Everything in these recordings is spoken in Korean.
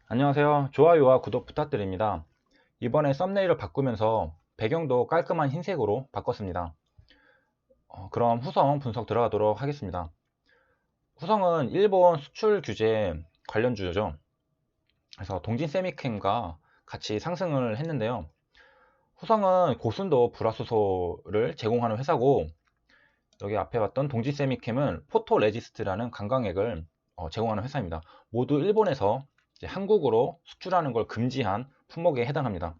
안녕하세요. 좋아요와 구독 부탁드립니다. 이번에 썸네일을 바꾸면서 배경도 깔끔한 흰색으로 바꿨습니다. 그럼 후성 분석 들어가도록 하겠습니다. 후성은 일본 수출 규제 관련주죠. 그래서 동진 세미캠과 같이 상승을 했는데요. 후성은 고순도 불화수소를 제공하는 회사고, 여기 앞에 봤던 동진 세미캠은 포토레지스트라는 강광액을 제공하는 회사입니다. 모두 일본에서 이제 한국으로 수출하는 걸 금지한 품목에 해당합니다.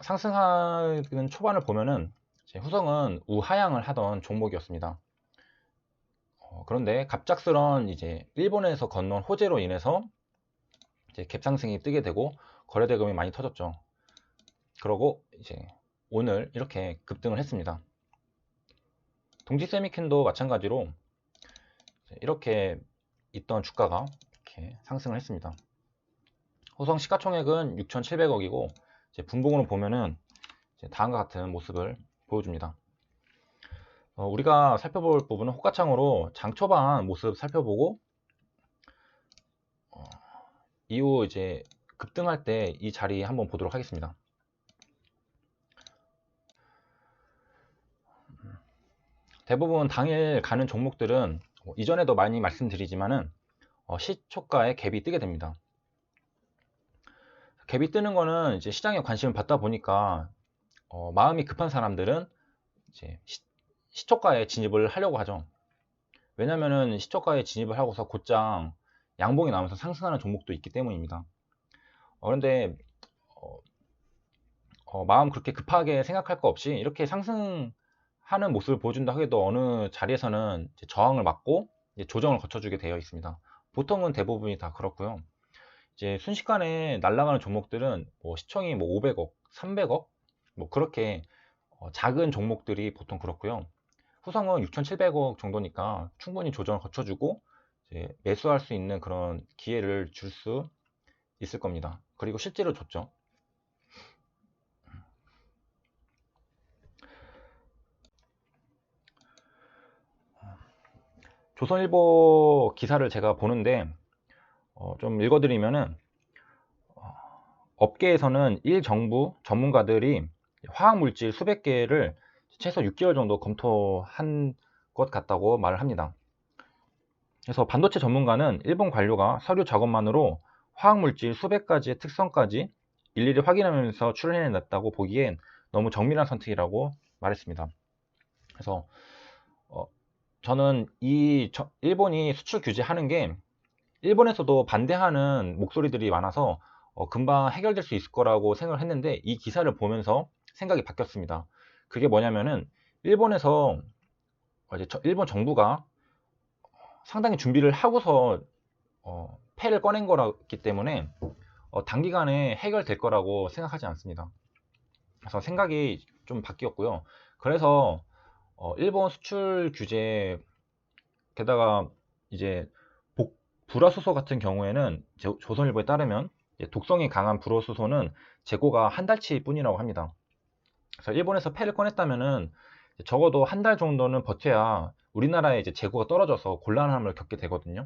상승하는 초반을 보면은 후성은 우하향을 하던 종목이었습니다. 그런데 갑작스런 이제 일본에서 건너온 호재로 인해서 이제 갭상승이 뜨게 되고 거래대금이 많이 터졌죠. 그러고 이제 오늘 이렇게 급등을 했습니다. 동지세미캔도 마찬가지로 이렇게 있던 주가가 이렇게 상승을 했습니다. 후성 시가총액은 6,700억이고 분봉으로 보면은 다음과 같은 모습을 보여줍니다. 우리가 살펴볼 부분은 호가창으로 장 초반 모습 살펴보고 이후 이제 급등할 때 이 자리 한번 보도록 하겠습니다. 대부분 당일 가는 종목들은 이전에도 많이 말씀드리지만은 시초가에 갭이 뜨게 됩니다. 갭이 뜨는 거는 이제 시장에 관심을 받다 보니까 마음이 급한 사람들은 이제 시초가에 진입을 하려고 하죠. 왜냐면은 시초가에 진입을 하고서 곧장 양봉이 나오면서 상승하는 종목도 있기 때문입니다. 그런데 마음 그렇게 급하게 생각할 거 없이 이렇게 상승하는 모습을 보여준다 해도 어느 자리에서는 이제 저항을 맞고 이제 조정을 거쳐주게 되어 있습니다. 보통은 대부분이 다 그렇고요. 이제 순식간에 날아가는 종목들은 뭐 시총이 뭐 500억, 300억 뭐 그렇게 작은 종목들이 보통 그렇고요. 후성은 6,700억 정도니까 충분히 조정을 거쳐주고 이제 매수할 수 있는 그런 기회를 줄 수 있을 겁니다. 그리고 실제로 줬죠. 조선일보 기사를 제가 보는데 좀 읽어드리면은 업계에서는 일 정부 전문가들이 화학물질 수백 개를 최소 6개월 정도 검토한 것 같다고 말을 합니다. 그래서 반도체 전문가는 일본 관료가 서류 작업만으로 화학물질 수백 가지의 특성까지 일일이 확인하면서 출해냈다고 보기엔 너무 정밀한 선택이라고 말했습니다. 그래서 저는 일본이 수출 규제하는 게 일본에서도 반대하는 목소리들이 많아서 금방 해결될 수 있을 거라고 생각을 했는데 이 기사를 보면서 생각이 바뀌었습니다. 그게 뭐냐면은 일본에서 이제 일본 정부가 상당히 준비를 하고서 패를 꺼낸 거라기 때문에 단기간에 해결될 거라고 생각하지 않습니다. 그래서 생각이 좀 바뀌었고요. 그래서 일본 수출 규제 게다가 이제 불화수소 같은 경우에는 조선일보에 따르면 독성이 강한 불화수소는 재고가 한 달치 뿐이라고 합니다. 그래서 일본에서 폐를 꺼냈다면은 적어도 한 달 정도는 버텨야 우리나라의 이제 재고가 떨어져서 곤란함을 겪게 되거든요.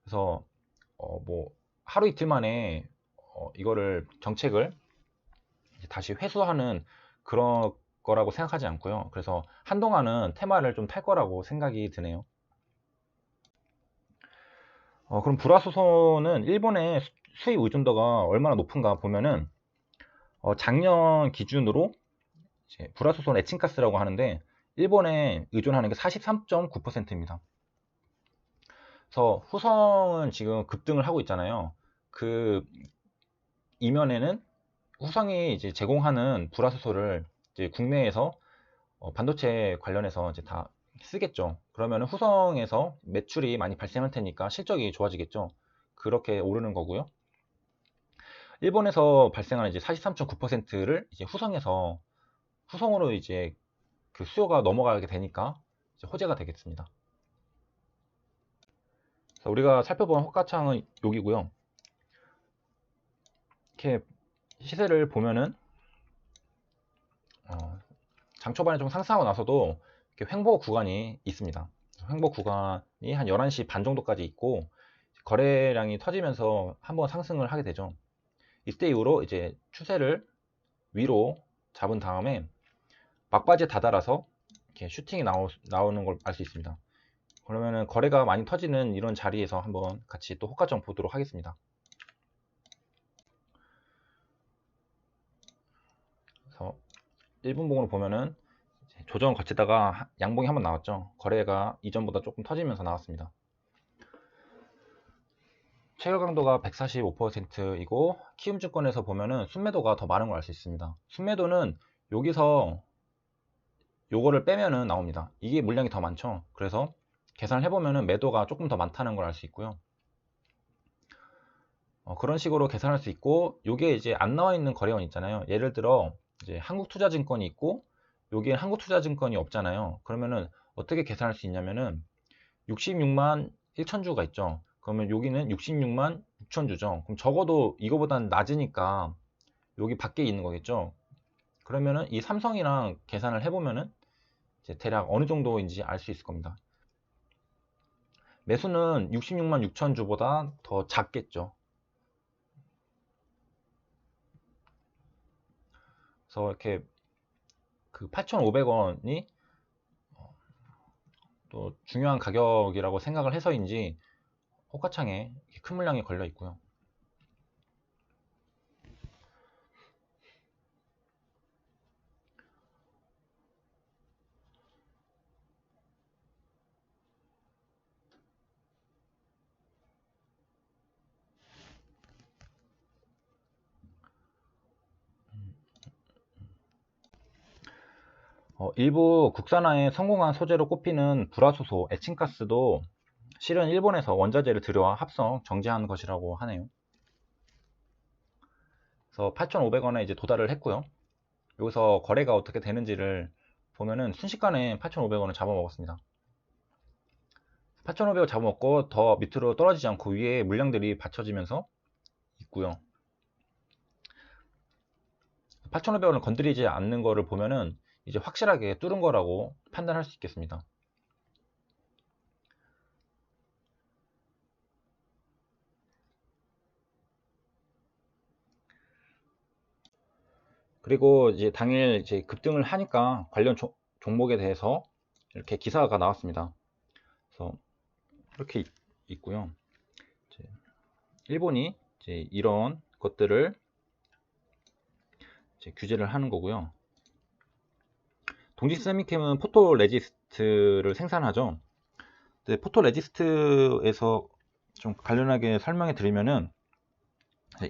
그래서 뭐 하루 이틀 만에 이거를 정책을 다시 회수하는 그런 거라고 생각하지 않고요. 그래서 한동안은 테마를 좀 탈 거라고 생각이 드네요. 그럼 불화수소는 일본의 수입 의존도가 얼마나 높은가 보면은 작년 기준으로 이제 불화수소는 에칭가스라고 하는데 일본에 의존하는 게 43.9%입니다. 그래서 후성은 지금 급등을 하고 있잖아요. 그 이면에는 후성이 이제 제공하는 불화수소를 이제 국내에서 반도체 관련해서 이제 다 쓰겠죠. 그러면 후성에서 매출이 많이 발생할 테니까 실적이 좋아지겠죠. 그렇게 오르는 거고요. 일본에서 발생하는 이제 43.9%를 이제 후성으로 이제 그 수요가 넘어가게 되니까 이제 호재가 되겠습니다. 우리가 살펴본 호가창은 여기고요. 이렇게 시세를 보면은 장 초반에 좀 상승하고 나서도 이렇게 횡보 구간이 있습니다. 횡보 구간이 한 11시 반 정도까지 있고 거래량이 터지면서 한번 상승을 하게 되죠. 이때 이후로 이제 추세를 위로 잡은 다음에 막바지에 다다라서 이렇게 슈팅이 나오는 걸 알 수 있습니다. 그러면은 거래가 많이 터지는 이런 자리에서 한번 같이 또 호가점 보도록 하겠습니다. 그래서 1분봉으로 보면은 조정 거치다가 양봉이 한번 나왔죠. 거래가 이전보다 조금 터지면서 나왔습니다. 체결 강도가 145%이고 키움증권에서 보면은 순매도가 더 많은 걸 알 수 있습니다. 순매도는 여기서 요거를 빼면은 나옵니다. 이게 물량이 더 많죠. 그래서 계산을 해보면은 매도가 조금 더 많다는 걸 알 수 있고요. 그런 식으로 계산할 수 있고, 요게 이제 안 나와 있는 거래원 있잖아요. 예를 들어 이제 한국투자증권이 있고 여기에 한국투자증권이 없잖아요. 그러면은 어떻게 계산할 수 있냐면은 66만 1천주가 있죠. 그러면 여기는 66만 6천주죠. 그럼 적어도 이거보다는 낮으니까 여기 밖에 있는 거겠죠. 그러면은 이 삼성이랑 계산을 해보면은 이제 대략 어느 정도인지 알 수 있을 겁니다. 매수는 66만 6천주보다 더 작겠죠. 그래서 이렇게 그 8,500원이 또 중요한 가격이라고 생각을 해서인지 호가창에 큰 물량이 걸려 있고요. 일부 국산화에 성공한 소재로 꼽히는 불화수소, 에칭가스도 실은 일본에서 원자재를 들여와 합성, 정제한 것이라고 하네요. 그래서 8,500원에 이제 도달을 했고요. 여기서 거래가 어떻게 되는지를 보면은 순식간에 8,500원을 잡아먹었습니다. 8,500원 잡아먹고 더 밑으로 떨어지지 않고 위에 물량들이 받쳐지면서 있고요. 8,500원을 건드리지 않는 거를 보면은 이제 확실하게 뚫은 거라고 판단할 수 있겠습니다. 그리고 이제 당일 이제 급등을 하니까 관련 종목에 대해서 이렇게 기사가 나왔습니다. 그래서 이렇게 있고요. 이제 일본이 이제 이런 것들을 이제 규제를 하는 거고요. 동지세미캠은 포토 레지스트를 생산하죠. 근데 포토 레지스트에서 좀 관련하게 설명해 드리면은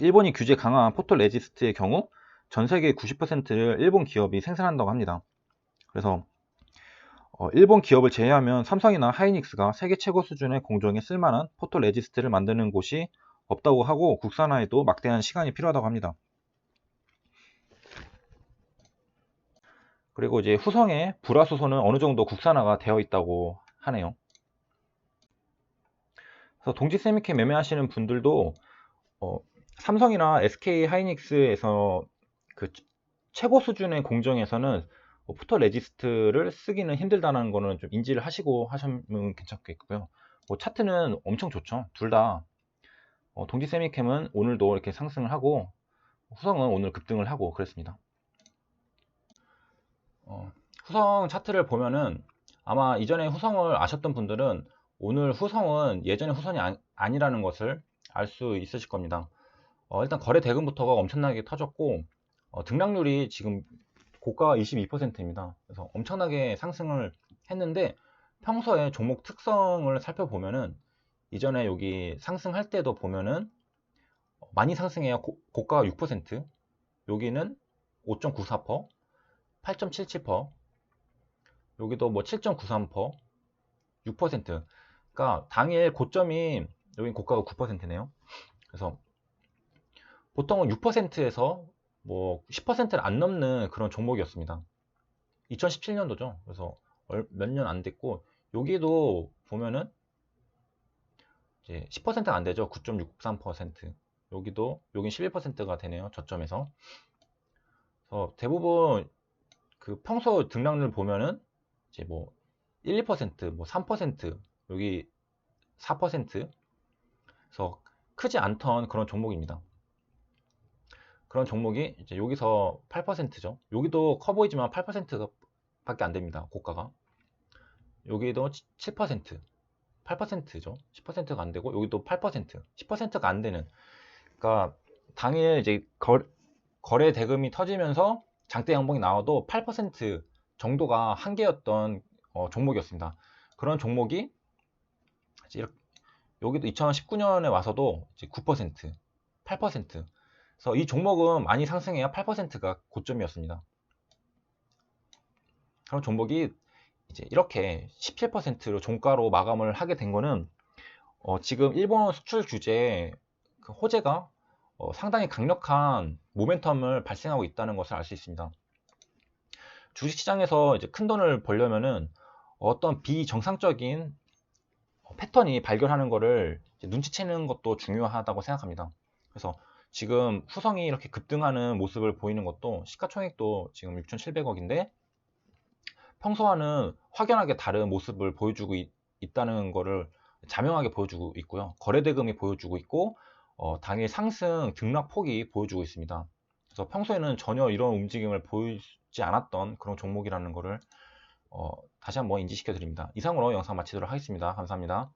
일본이 규제 강화한 포토 레지스트의 경우 전 세계 90%를 일본 기업이 생산한다고 합니다. 그래서 일본 기업을 제외하면 삼성이나 하이닉스가 세계 최고 수준의 공정에 쓸만한 포토 레지스트를 만드는 곳이 없다고 하고 국산화에도 막대한 시간이 필요하다고 합니다. 그리고 이제 후성의 불화수소는 어느 정도 국산화가 되어 있다고 하네요. 그래서 동지세미캠 매매하시는 분들도 삼성이나 SK 하이닉스에서 그 최고 수준의 공정에서는 포토 레지스트를 쓰기는 힘들다는 거는 좀 인지를 하시고 하시면 괜찮겠고요. 차트는 엄청 좋죠. 둘 다 동지세미캠은 오늘도 이렇게 상승을 하고 후성은 오늘 급등을 하고 그랬습니다. 후성 차트를 보면은 아마 이전에 후성을 아셨던 분들은 오늘 후성은 예전의 후성이 아니라는 것을 알 수 있으실 겁니다. 일단 거래 대금부터가 엄청나게 터졌고 등락률이 지금 고가 22%입니다. 그래서 엄청나게 상승을 했는데 평소에 종목 특성을 살펴보면은 이전에 여기 상승할 때도 보면은 많이 상승해야 고가가 6%, 여기는 5.94%, 8.77%, 여기도 뭐 7.93%, 6%. 그러니까 당일 고점이 여기 고가가 9%네요. 그래서 보통은 6%에서 뭐 10%를 안 넘는 그런 종목이었습니다. 2017년도죠. 그래서 몇 년 안 됐고 여기도 보면은 이제 10%가 안 되죠. 9.63%. 여기도 여긴 11%가 되네요. 저점에서. 그래서 대부분 그 평소 등락률 보면은 이제 뭐 1, 2%, 뭐 3%, 여기 4%, 그래서 크지 않던 그런 종목입니다. 그런 종목이 이제 여기서 8%죠. 여기도 커 보이지만 8%밖에 안 됩니다. 고가가. 여기도 7%, 8%죠. 10%가 안 되고 여기도 8%, 10%가 안 되는. 그러니까 당일 이제 거래 대금이 터지면서 장대 양봉이 나와도 8% 정도가 한계였던 종목이었습니다. 그런 종목이 이제 여기도 2019년에 와서도 이제 9%, 8%. 그래서 이 종목은 많이 상승해야 8%가 고점이었습니다. 그런 종목이 이제 이렇게 17%로 종가로 마감을 하게 된 거는 지금 일본 수출 규제 그 호재가 상당히 강력한 모멘텀을 발생하고 있다는 것을 알 수 있습니다. 주식시장에서 이제 큰 돈을 벌려면은 어떤 비정상적인 패턴이 발견하는 것을 눈치채는 것도 중요하다고 생각합니다. 그래서 지금 후성이 이렇게 급등하는 모습을 보이는 것도 시가총액도 지금 6,700억인데 평소와는 확연하게 다른 모습을 보여주고 있다는 것을 자명하게 보여주고 있고요. 거래대금이 보여주고 있고 당일 상승 등락폭이 보여주고 있습니다. 그래서 평소에는 전혀 이런 움직임을 보이지 않았던 그런 종목이라는 것을 다시 한번 인지시켜 드립니다. 이상으로 영상 마치도록 하겠습니다. 감사합니다.